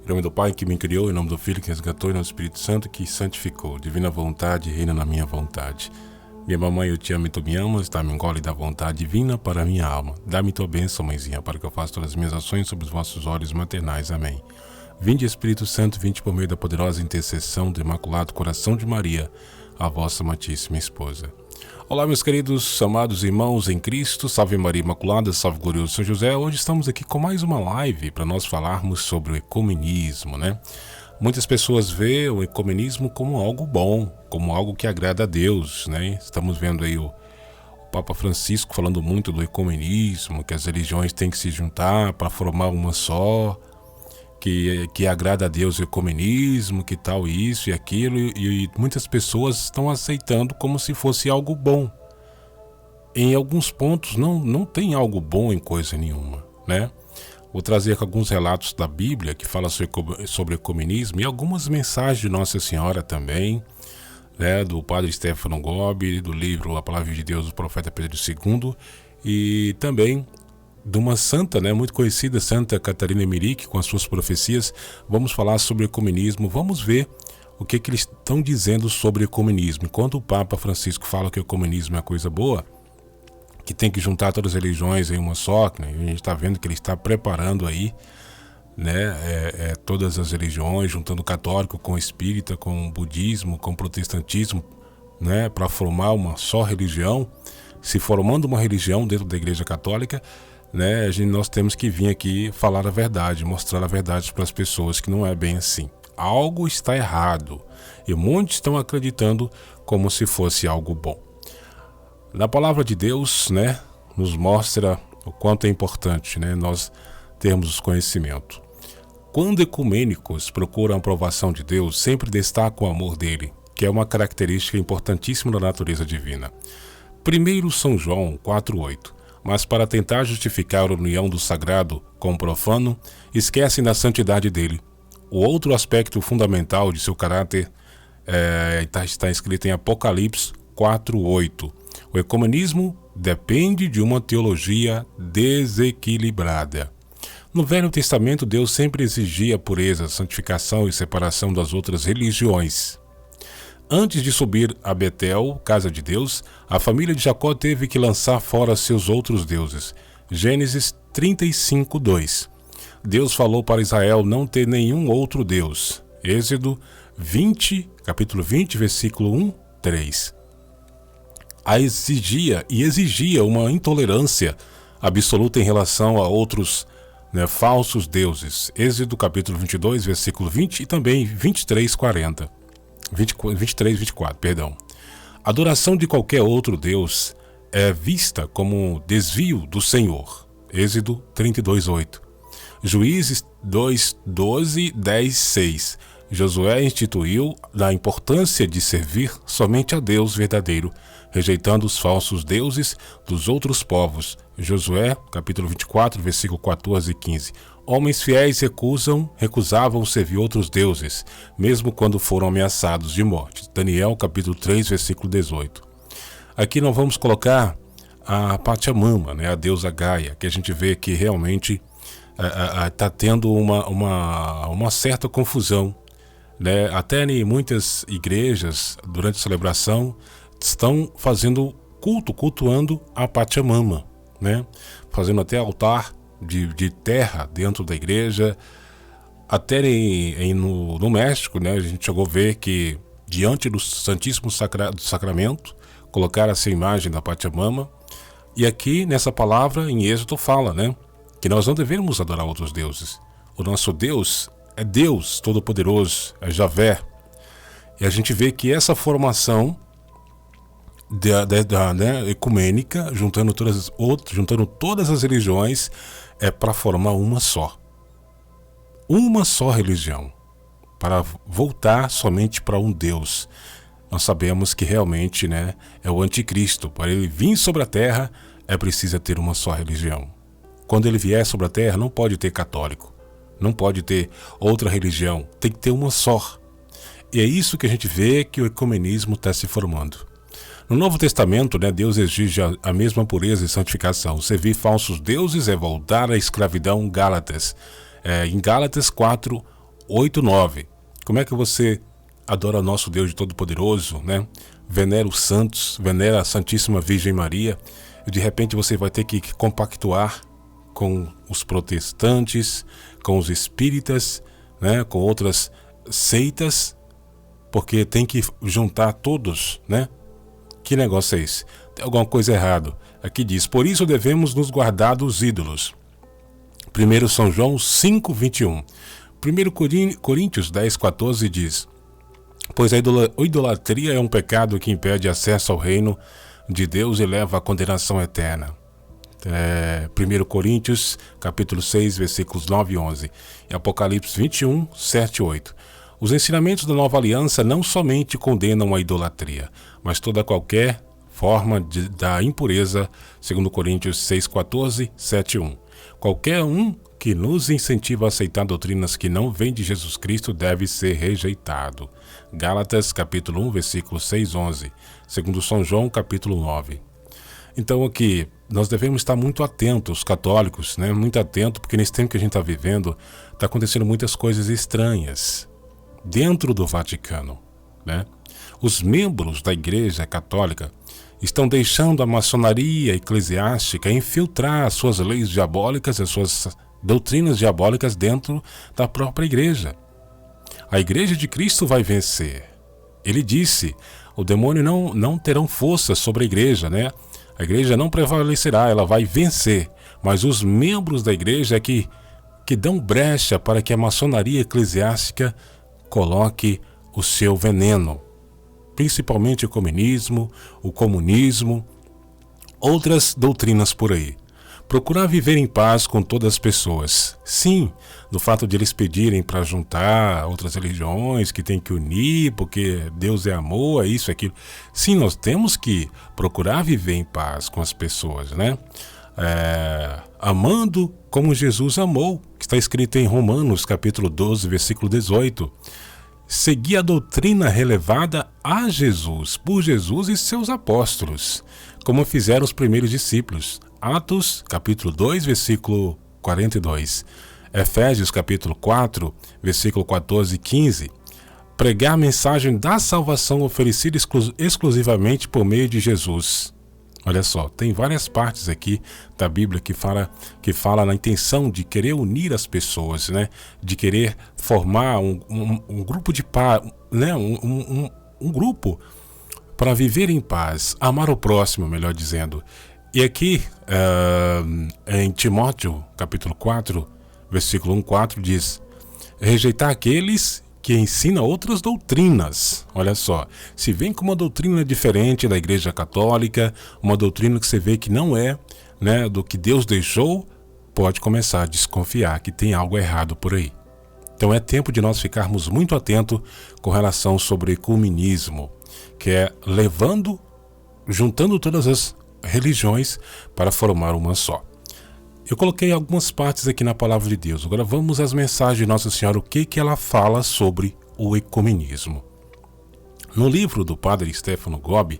Em nome do Pai que me criou, em nome do Filho que resgatou, em nome do Espírito Santo que santificou. Divina vontade reina na minha vontade. Minha mamãe, eu te amo e tu me amas, dá-me um gole da vontade divina para a minha alma. Dá-me tua bênção, mãezinha, para que eu faça todas as minhas ações sobre os vossos olhos maternais. Amém. Vinde, Espírito Santo, vinde por meio da poderosa intercessão do Imaculado Coração de Maria, a vossa amantíssima esposa. Olá, meus queridos, amados irmãos em Cristo, salve Maria Imaculada, salve glorioso São José. Hoje estamos aqui com mais uma live para nós falarmos sobre o ecumenismo, né? Muitas pessoas veem o ecumenismo como algo bom, como algo que agrada a Deus, né? Estamos vendo aí o Papa Francisco falando muito do ecumenismo, que as religiões têm que se juntar para formar uma só, que agrada a Deus o ecumenismo, que tal isso e aquilo, e muitas pessoas estão aceitando como se fosse algo bom. Em alguns pontos não tem algo bom em coisa nenhuma, né? Vou trazer alguns relatos da Bíblia que falam sobre ecumenismo e algumas mensagens de Nossa Senhora também, né? Do Padre Stefano Gobbi, do livro A Palavra de Deus do Profeta Pedro II, e também de uma santa, né, muito conhecida, Santa Catarina Emmerich, com as suas profecias. Vamos falar sobre ecumenismo, vamos ver o que eles estão dizendo sobre ecumenismo. Enquanto o Papa Francisco fala que o ecumenismo é coisa boa, que tem que juntar todas as religiões em uma só, né, a gente está vendo que ele está preparando aí, né, todas as religiões, juntando o católico com o espírita, com o budismo, com o protestantismo, né, para formar uma só religião. Se formando uma religião dentro da Igreja Católica, né, nós temos que vir aqui falar a verdade, mostrar a verdade para as pessoas que não é bem assim. Algo está errado e muitos estão acreditando como se fosse algo bom. Na palavra de Deus, né, nos mostra o quanto é importante, né, nós termos conhecimento. Quando ecumênicos procuram a aprovação de Deus, sempre destacam o amor dele, que é uma característica importantíssima da natureza divina. 1 São João 4,8. Mas para tentar justificar a união do sagrado com o profano, esquecem da santidade dele. O outro aspecto fundamental de seu caráter está escrito em Apocalipse 4,8. O ecumenismo depende de uma teologia desequilibrada. No Velho Testamento, Deus sempre exigia pureza, santificação e separação das outras religiões. Antes de subir a Betel, casa de Deus, a família de Jacó teve que lançar fora seus outros deuses. Gênesis 35:2. Deus falou para Israel não ter nenhum outro Deus. Êxodo 20, capítulo 20, versículo 1, 3. Exigia uma intolerância absoluta em relação a outros, né, falsos deuses. Êxodo capítulo 22, versículo 20 e também 23, 40. 23, 24, perdão. A adoração de qualquer outro Deus é vista como desvio do Senhor. Êxodo 32, 8. Juízes 2, 12, 10, 6. Josué instituiu a importância de servir somente a Deus verdadeiro, rejeitando os falsos deuses dos outros povos. Josué, capítulo 24, versículo 14 e 15. Homens fiéis recusavam servir outros deuses, mesmo quando foram ameaçados de morte. Daniel, capítulo 3, versículo 18. Aqui nós vamos colocar a Pachamama, né, a deusa Gaia, que a gente vê que realmente está tendo uma certa confusão, né? Até em muitas igrejas, durante a celebração, estão fazendo cultuando a Pachamama, né? Fazendo até altar de terra dentro da igreja. Até no México, né, a gente chegou a ver que diante do Santíssimo Sacramento colocaram essa imagem da Pachamama. E aqui nessa palavra em Êxodo fala, né, que nós não devemos adorar outros deuses. O nosso Deus é Deus Todo-Poderoso, é Javé. E a gente vê que essa formação né, ecumênica, juntando todas as religiões, é para formar uma só religião, para voltar somente para um Deus. Nós sabemos que realmente, né, é o anticristo. Para ele vir sobre a terra, é preciso ter uma só religião. Quando ele vier sobre a terra, não pode ter católico, não pode ter outra religião, tem que ter uma só. E é isso que a gente vê que o ecumenismo está se formando. No Novo Testamento, né, Deus exige a mesma pureza e santificação. Servir falsos deuses é voltar à escravidão. Gálatas. Em Gálatas 4, 8:9. Como é que você adora nosso Deus Todo-Poderoso, né? Venera os santos, venera a Santíssima Virgem Maria, e de repente você vai ter que compactuar com os protestantes, com os espíritas, né? Com outras seitas, porque tem que juntar todos, né? Que negócio é esse? Tem alguma coisa errada. Aqui diz: por isso devemos nos guardar dos ídolos. 1 São João 5:21. 1 Coríntios 10:14 diz: pois a idolatria é um pecado que impede acesso ao reino de Deus e leva à condenação eterna. 1 Coríntios capítulo 6, versículos 9 e 11. E Apocalipse 21, 7 e 8. Os ensinamentos da nova aliança não somente condenam a idolatria, mas toda qualquer forma da impureza, segundo Coríntios 6:14, 7 e 1. Qualquer um que nos incentiva a aceitar doutrinas que não vêm de Jesus Cristo deve ser rejeitado. Gálatas capítulo 1, versículo 6, 11. Segundo São João capítulo 9. Então aqui, nós devemos estar muito atentos, católicos, né? Muito atentos, porque nesse tempo que a gente está vivendo, está acontecendo muitas coisas estranhas dentro do Vaticano, né? Os membros da Igreja Católica estão deixando a maçonaria eclesiástica infiltrar as suas leis diabólicas, as suas doutrinas diabólicas dentro da própria igreja. A igreja de Cristo vai vencer. Ele disse: o demônio não terão força sobre a igreja, né? A igreja não prevalecerá, ela vai vencer. Mas os membros da igreja é que dão brecha para que a maçonaria eclesiástica coloque o seu veneno. Principalmente o comunismo, outras doutrinas por aí. Procurar viver em paz com todas as pessoas. Sim, do fato de eles pedirem para juntar outras religiões, que tem que unir, porque Deus é amor, é isso, é aquilo. Sim, nós temos que procurar viver em paz com as pessoas, né? Amando como Jesus amou, que está escrito em Romanos, capítulo 12, versículo 18. Seguir a doutrina relevada a Jesus, por Jesus e seus apóstolos, como fizeram os primeiros discípulos. Atos, capítulo 2, versículo 42. Efésios, capítulo 4, versículo 14 e 15. Pregar a mensagem da salvação oferecida exclusivamente por meio de Jesus. Olha só, tem várias partes aqui da Bíblia que fala na intenção de querer unir as pessoas, né? De querer formar um grupo de paz, né? Um grupo para viver em paz, amar o próximo, melhor dizendo. E aqui, em Timóteo, capítulo 4, versículo 1-4, diz: rejeitar aqueles que ensina outras doutrinas. Olha só, se vem com uma doutrina diferente da Igreja Católica, uma doutrina que você vê que não é, né, do que Deus deixou, pode começar a desconfiar que tem algo errado por aí. Então é tempo de nós ficarmos muito atentos com relação sobre o ecumenismo, que é juntando todas as religiões para formar uma só. Eu coloquei algumas partes aqui na Palavra de Deus. Agora vamos às mensagens de Nossa Senhora, o que ela fala sobre o ecumenismo. No livro do Padre Stefano Gobbi,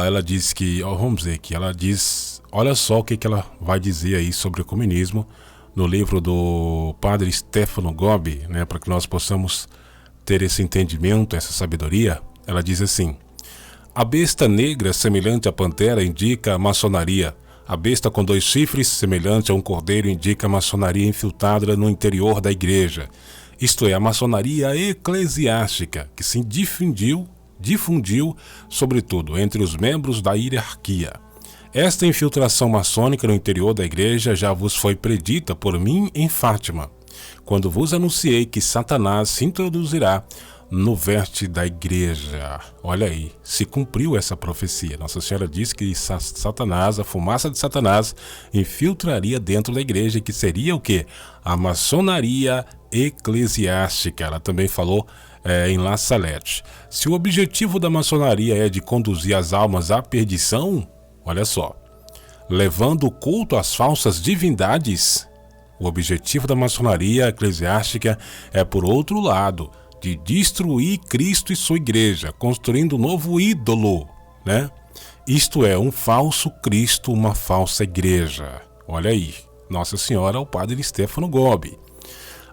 ela diz que, vamos dizer que ela diz, olha só o que ela vai dizer aí sobre o ecumenismo, no livro do Padre Stefano Gobbi, né, para que nós possamos ter esse entendimento, essa sabedoria. Ela diz assim: a besta negra semelhante à pantera indica a maçonaria. A besta com 2 chifres, semelhante a um cordeiro, indica a maçonaria infiltrada no interior da igreja. Isto é, a maçonaria eclesiástica, que se difundiu, sobretudo, entre os membros da hierarquia. Esta infiltração maçônica no interior da igreja já vos foi predita por mim em Fátima, quando vos anunciei que Satanás se introduzirá no vértice da igreja. Olha aí, se cumpriu essa profecia. Nossa Senhora disse que Satanás, a fumaça de Satanás, infiltraria dentro da igreja, que seria o quê? A maçonaria eclesiástica. Ela também falou em La Salette. Se o objetivo da maçonaria é de conduzir as almas à perdição, olha só, levando o culto às falsas divindades, o objetivo da maçonaria eclesiástica é, por outro lado, de destruir Cristo e sua igreja, construindo um novo ídolo, né? Isto é, um falso Cristo, uma falsa igreja. Olha aí, Nossa Senhora, o Padre Stefano Gobbi.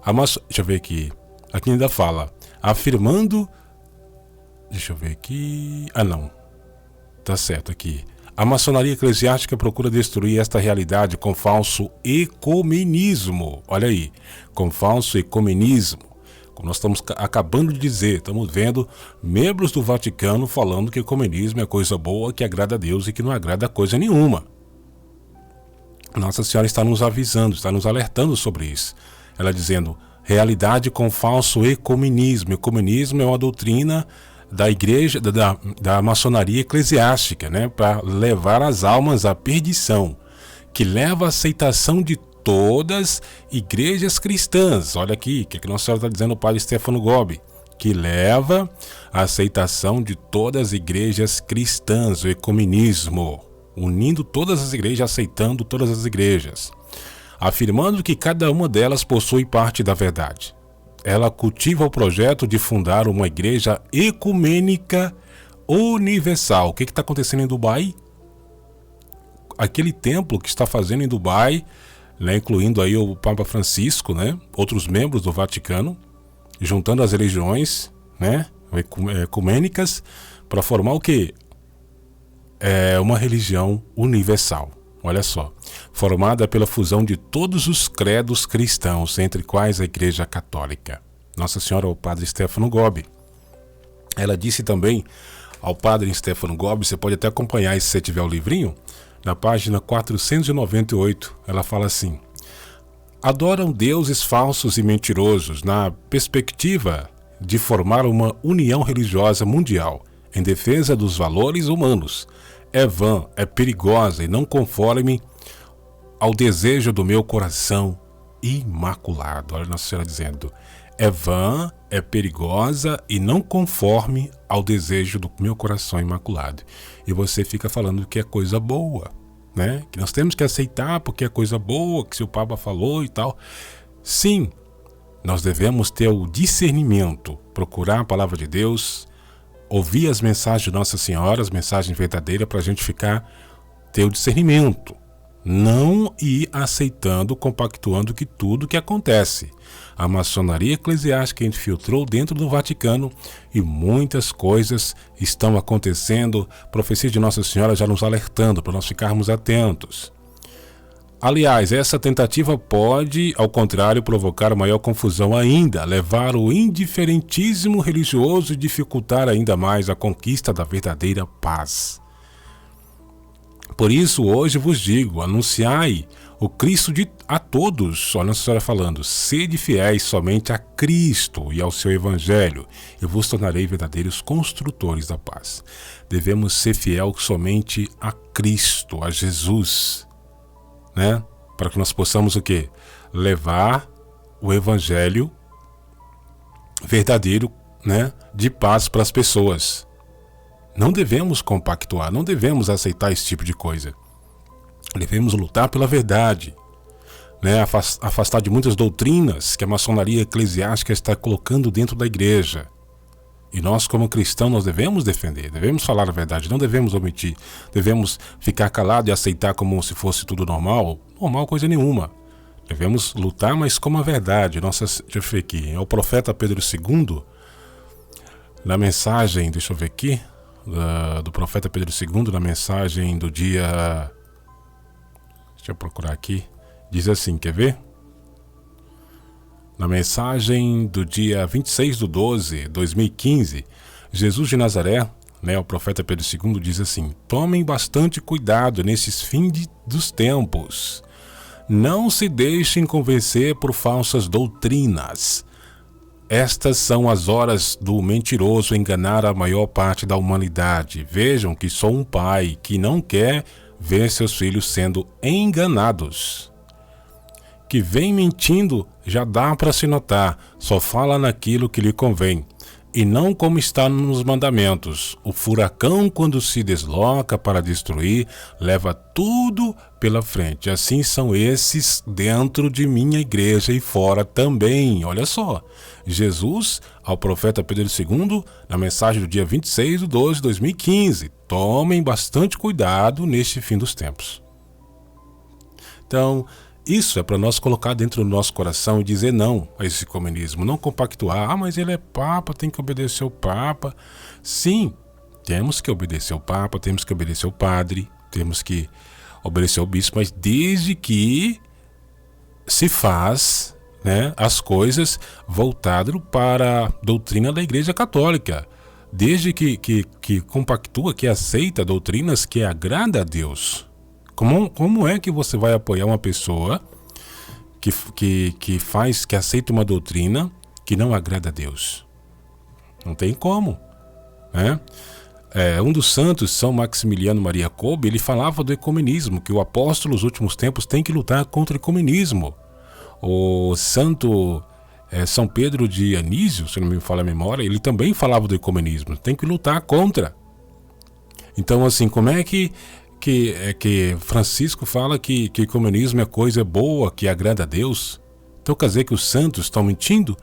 Deixa eu ver aqui. Aqui ainda fala, afirmando... Deixa eu ver aqui... não. Tá certo aqui. A maçonaria eclesiástica procura destruir esta realidade com falso ecumenismo. Olha aí, com falso ecumenismo. Como nós estamos acabando de dizer, estamos vendo membros do Vaticano falando que o ecumenismo é coisa boa, que agrada a Deus e que não agrada a coisa nenhuma. Nossa Senhora está nos avisando, está nos alertando sobre isso. Ela dizendo, realidade com falso ecumenismo. Ecumenismo é uma doutrina da igreja, da maçonaria eclesiástica, né, para levar as almas à perdição, que leva à aceitação de todas igrejas cristãs. Olha aqui, o que Nossa Senhora está dizendo o padre Stefano Gobbi, que leva à aceitação de todas as igrejas cristãs, o ecumenismo, unindo todas as igrejas, aceitando todas as igrejas, afirmando que cada uma delas possui parte da verdade. Ela cultiva o projeto de fundar uma igreja ecumênica universal. O que está acontecendo em Dubai? Aquele templo que está fazendo em Dubai, né, incluindo aí o Papa Francisco, né, outros membros do Vaticano, juntando as religiões, né, ecumênicas, para formar o quê? Uma religião universal. Olha só, formada pela fusão de todos os credos cristãos, entre quais a Igreja Católica. Nossa Senhora ao Padre Stefano Gobbi. Ela disse também ao Padre Stefano Gobbi, você pode até acompanhar se você tiver o livrinho, na página 498, ela fala assim: adoram deuses falsos e mentirosos na perspectiva de formar uma união religiosa mundial em defesa dos valores humanos. É vã, é perigosa e não conforme ao desejo do meu coração imaculado. Olha Nossa Senhora dizendo, é vã, é perigosa e não conforme ao desejo do meu coração imaculado. E você fica falando que é coisa boa, né? Que nós temos que aceitar porque é coisa boa, que se o Papa falou e tal. Sim, nós devemos ter o discernimento, procurar a palavra de Deus, ouvir as mensagens de Nossa Senhora, as mensagens verdadeiras, para a gente ter o discernimento. Não ir aceitando, compactuando que tudo que acontece. A maçonaria eclesiástica infiltrou dentro do Vaticano e muitas coisas estão acontecendo. Profecia de Nossa Senhora já nos alertando para nós ficarmos atentos. Aliás, essa tentativa pode, ao contrário, provocar maior confusão ainda, levar o indiferentismo religioso e dificultar ainda mais a conquista da verdadeira paz. Por isso, hoje vos digo, anunciai o Cristo a todos. Olha a Nossa Senhora falando, sede fiéis somente a Cristo e ao seu Evangelho, e vos tornarei verdadeiros construtores da paz. Devemos ser fiel somente a Cristo, a Jesus, né? Para que nós possamos o quê? Levar o Evangelho verdadeiro, né, de paz para as pessoas. Não devemos compactuar, não devemos aceitar esse tipo de coisa. Devemos lutar pela verdade, né, afastar de muitas doutrinas que a maçonaria eclesiástica está colocando dentro da igreja. E nós, como cristãos, nós devemos defender, devemos falar a verdade, não devemos omitir, devemos ficar calado e aceitar como se fosse tudo normal. Normal coisa nenhuma. Devemos lutar, mas com a verdade. Deixa eu ver aqui, é o profeta Pedro II, na mensagem, deixa eu ver aqui, do profeta Pedro II, na mensagem do dia, deixa eu procurar aqui, diz assim, quer ver? Na mensagem do dia 26/12/2015, Jesus de Nazaré, né, o profeta Pedro II diz assim: tomem bastante cuidado nesses fins dos tempos. Não se deixem convencer por falsas doutrinas. Estas são as horas do mentiroso enganar a maior parte da humanidade. Vejam que sou um pai que não quer ver seus filhos sendo enganados. Que vem mentindo já dá para se notar, só fala naquilo que lhe convém, e não como está nos mandamentos. O furacão, quando se desloca para destruir, leva tudo pela frente. Assim são esses dentro de minha igreja e fora também. Olha só, Jesus ao profeta Pedro II, na mensagem do dia 26/12/2015, tomem bastante cuidado neste fim dos tempos. Então, Isso é para nós colocar dentro do nosso coração e dizer não a esse ecumenismo, não compactuar. Ah, mas ele é Papa, tem que obedecer o Papa. Sim, temos que obedecer o Papa, temos que obedecer o Padre, temos que obedecer o Bispo, mas desde que se faz, né, as coisas voltado para a doutrina da Igreja Católica. Desde que compactua, que aceita doutrinas que agrada a Deus. Como é que você vai apoiar uma pessoa que aceita uma doutrina que não agrada a Deus? Não tem como, né? Um dos santos, São Maximiliano Maria Kolbe, ele falava do ecumenismo, que o apóstolo nos últimos tempos tem que lutar contra o ecumenismo. O santo São Pedro de Anísio, se não me falha a memória, ele também falava do ecumenismo, tem que lutar contra. Então, assim, como é que Francisco fala que o ecumenismo é coisa boa, que agrada a Deus? Então quer dizer que os santos estão mentindo?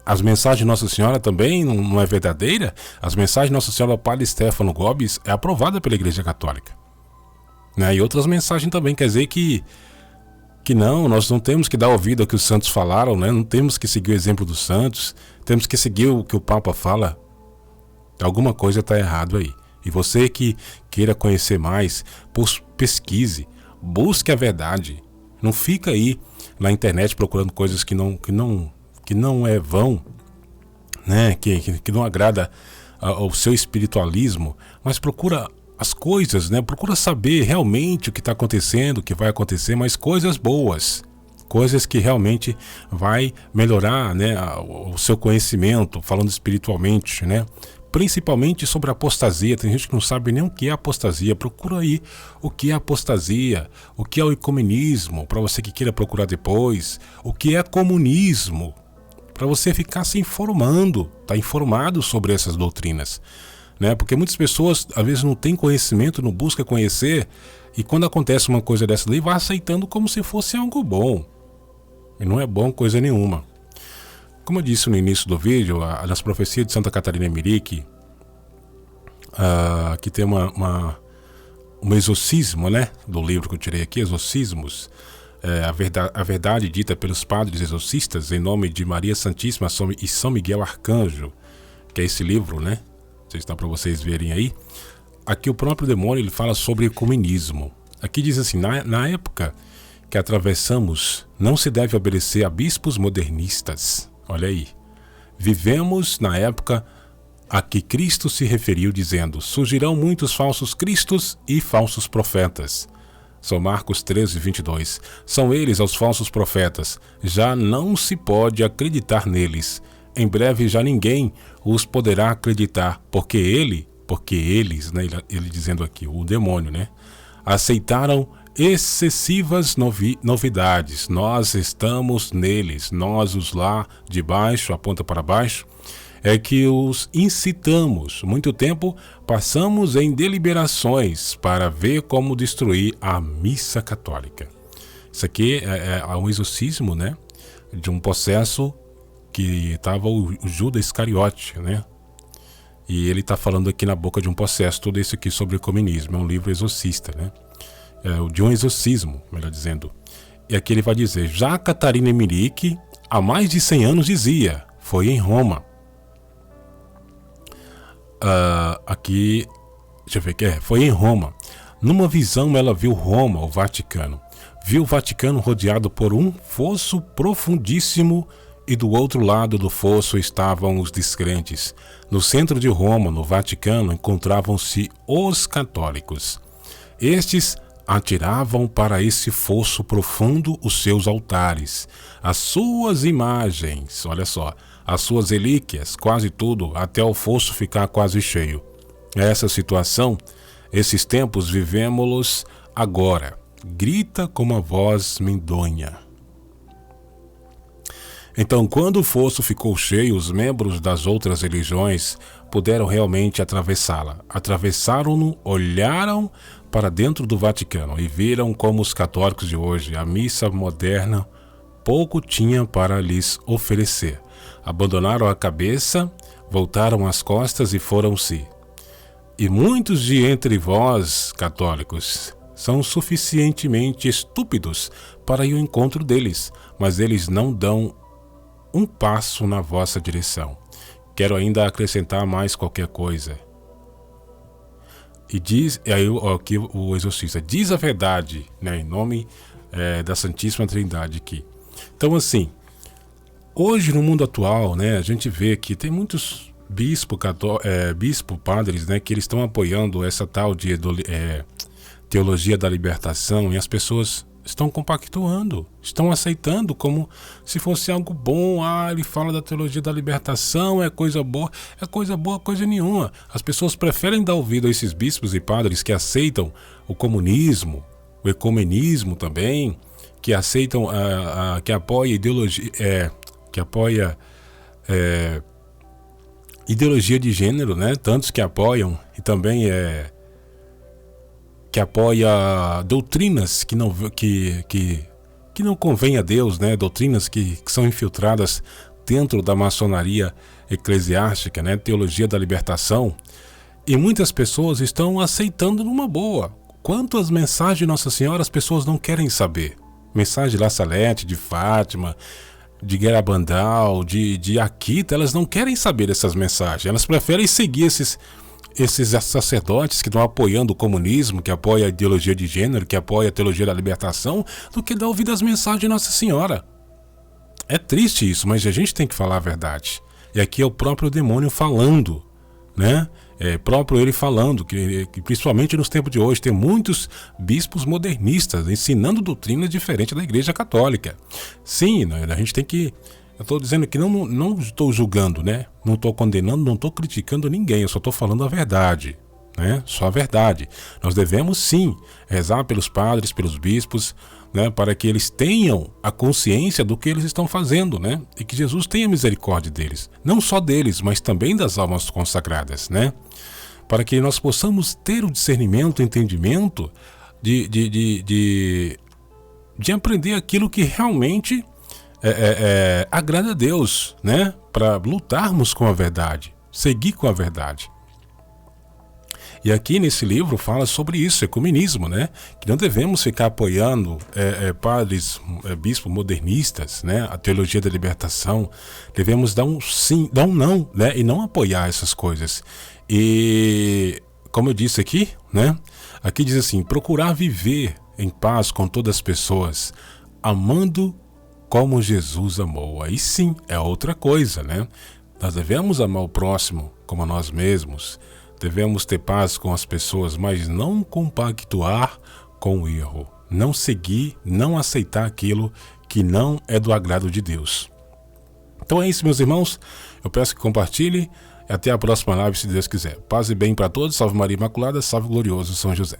As mensagens de Nossa Senhora também não é verdadeira? As mensagens de Nossa Senhora do Padre Stefano Gobis é aprovada pela Igreja Católica, né? E outras mensagens também, quer dizer que não, nós não temos que dar ouvido ao que os santos falaram, né? Não temos que seguir o exemplo dos santos, temos que seguir o que o Papa fala. Alguma coisa está errado aí. E você que queira conhecer mais, pesquise, busque a verdade. Não fica aí na internet procurando coisas que não é vão, né? Que não agrada ao seu espiritualismo, mas procura as coisas, né? Procura saber realmente o que está acontecendo, o que vai acontecer, mas coisas boas, coisas que realmente vai melhorar, né, o seu conhecimento, falando espiritualmente, né? Principalmente sobre a apostasia. Tem gente que não sabe nem o que é apostasia. Procura aí o que é apostasia, o que é o ecumenismo, para você que queira procurar depois, o que é comunismo, para você ficar se informando, tá informado sobre essas doutrinas, né? Porque muitas pessoas às vezes não têm conhecimento, não buscam conhecer, e quando acontece uma coisa dessa daí, vai aceitando como se fosse algo bom, e não é bom coisa nenhuma. Como eu disse no início do vídeo, nas profecias de Santa Catarina Emmerich, que tem um exorcismo, né, do livro que eu tirei aqui, Exorcismos, a verdade dita pelos padres exorcistas em nome de Maria Santíssima e São Miguel Arcanjo, que é esse livro, né, está para vocês verem aí. Aqui o próprio demônio ele fala sobre ecumenismo. Aqui diz assim: na época que atravessamos, não se deve obedecer a bispos modernistas. Olha aí, vivemos na época a que Cristo se referiu dizendo: surgirão muitos falsos cristos e falsos profetas. São Marcos 13:22. São eles os falsos profetas. Já não se pode acreditar neles. Em breve já ninguém os poderá acreditar, porque eles, né, ele dizendo aqui, o demônio, né, aceitaram excessivas novidades. Nós estamos neles, nós os lá de baixo, aponta para baixo, é que os incitamos. Muito tempo passamos em deliberações para ver como destruir a missa católica. Isso aqui é um exorcismo, né, de um possesso que estava o Judas Iscariote, né? E ele está falando aqui na boca de um possesso, tudo isso aqui sobre o ecumenismo. É um livro exorcista, né? De um exorcismo, melhor dizendo. E aqui ele vai dizer: já Catarina Emmerich, há mais de 100 anos dizia, foi em Roma. Aqui, deixa eu ver o que é. Foi em Roma. Numa visão ela viu Roma, o Vaticano. Viu o Vaticano rodeado por um fosso profundíssimo e do outro lado do fosso estavam os descrentes. No centro de Roma, no Vaticano, encontravam-se os católicos. Estes atiravam para esse fosso profundo os seus altares, as suas imagens, olha só, as suas relíquias, quase tudo, até o fosso ficar quase cheio. Essa situação, esses tempos vivemos-los agora. Grita com uma voz medonha. Então, quando o fosso ficou cheio, os membros das outras religiões puderam realmente atravessá-la. Atravessaram-no, olharam para dentro do Vaticano e viram como os católicos de hoje, a missa moderna, pouco tinha para lhes oferecer. Abandonaram a cabeça, voltaram as costas e foram-se. E muitos de entre vós, católicos, são suficientemente estúpidos para ir ao encontro deles, mas eles não dão um passo na vossa direção. Quero ainda acrescentar mais qualquer coisa. E diz, aí aqui o exorcista, diz a verdade, né, em nome da Santíssima Trindade aqui. Então assim, hoje no mundo atual, né, a gente vê que tem muitos padres, né, que eles estão apoiando essa tal de teologia da libertação, e as pessoas estão compactuando, estão aceitando como se fosse algo bom. Ele fala da teologia da libertação, é coisa boa, coisa nenhuma. As pessoas preferem dar ouvido a esses bispos e padres que aceitam o comunismo, o ecumenismo também, que aceitam, que apoia ideologia, ideologia de gênero, né? Tantos que apoiam, e também que apoia doutrinas que não convém a Deus, né? Doutrinas que são infiltradas dentro da maçonaria eclesiástica, né? Teologia da libertação. E muitas pessoas estão aceitando numa boa. Quanto às mensagens de Nossa Senhora, as pessoas não querem saber. Mensagem de La Salete, de Fátima, de Guerabandal, de Akita, elas não querem saber dessas mensagens. Elas preferem seguir esses sacerdotes que estão apoiando o comunismo, que apoia a ideologia de gênero, que apoia a teologia da libertação, do que dar ouvido às mensagens de Nossa Senhora. É triste isso, mas a gente tem que falar a verdade. E aqui é o próprio demônio falando, né? É próprio ele falando, que principalmente nos tempos de hoje tem muitos bispos modernistas ensinando doutrinas diferentes da Igreja Católica. Sim, a gente tem que... Eu estou dizendo que não estou julgando, né? Não estou condenando, não estou criticando ninguém, eu só estou falando a verdade, né? Só a verdade. Nós devemos sim rezar pelos padres, pelos bispos, né? Para que eles tenham a consciência do que eles estão fazendo, né? E que Jesus tenha misericórdia deles. Não só deles, mas também das almas consagradas, né? Para que nós possamos ter o discernimento, o entendimento de aprender aquilo que realmente agrada a Deus, né? Para lutarmos com a verdade, seguir com a verdade. E aqui nesse livro fala sobre isso, ecumenismo, né? Que não devemos ficar apoiando padres, bispos modernistas, né? A teologia da libertação. Devemos dar um sim, dar um não, né? E não apoiar essas coisas. E como eu disse aqui, né? Aqui diz assim: procurar viver em paz com todas as pessoas, amando como Jesus amou. Aí sim, é outra coisa, né? Nós devemos amar o próximo como a nós mesmos. Devemos ter paz com as pessoas, mas não compactuar com o erro. Não seguir, não aceitar aquilo que não é do agrado de Deus. Então é isso, meus irmãos. Eu peço que compartilhe. Até a próxima live, se Deus quiser. Paz e bem para todos. Salve Maria Imaculada. Salve glorioso São José.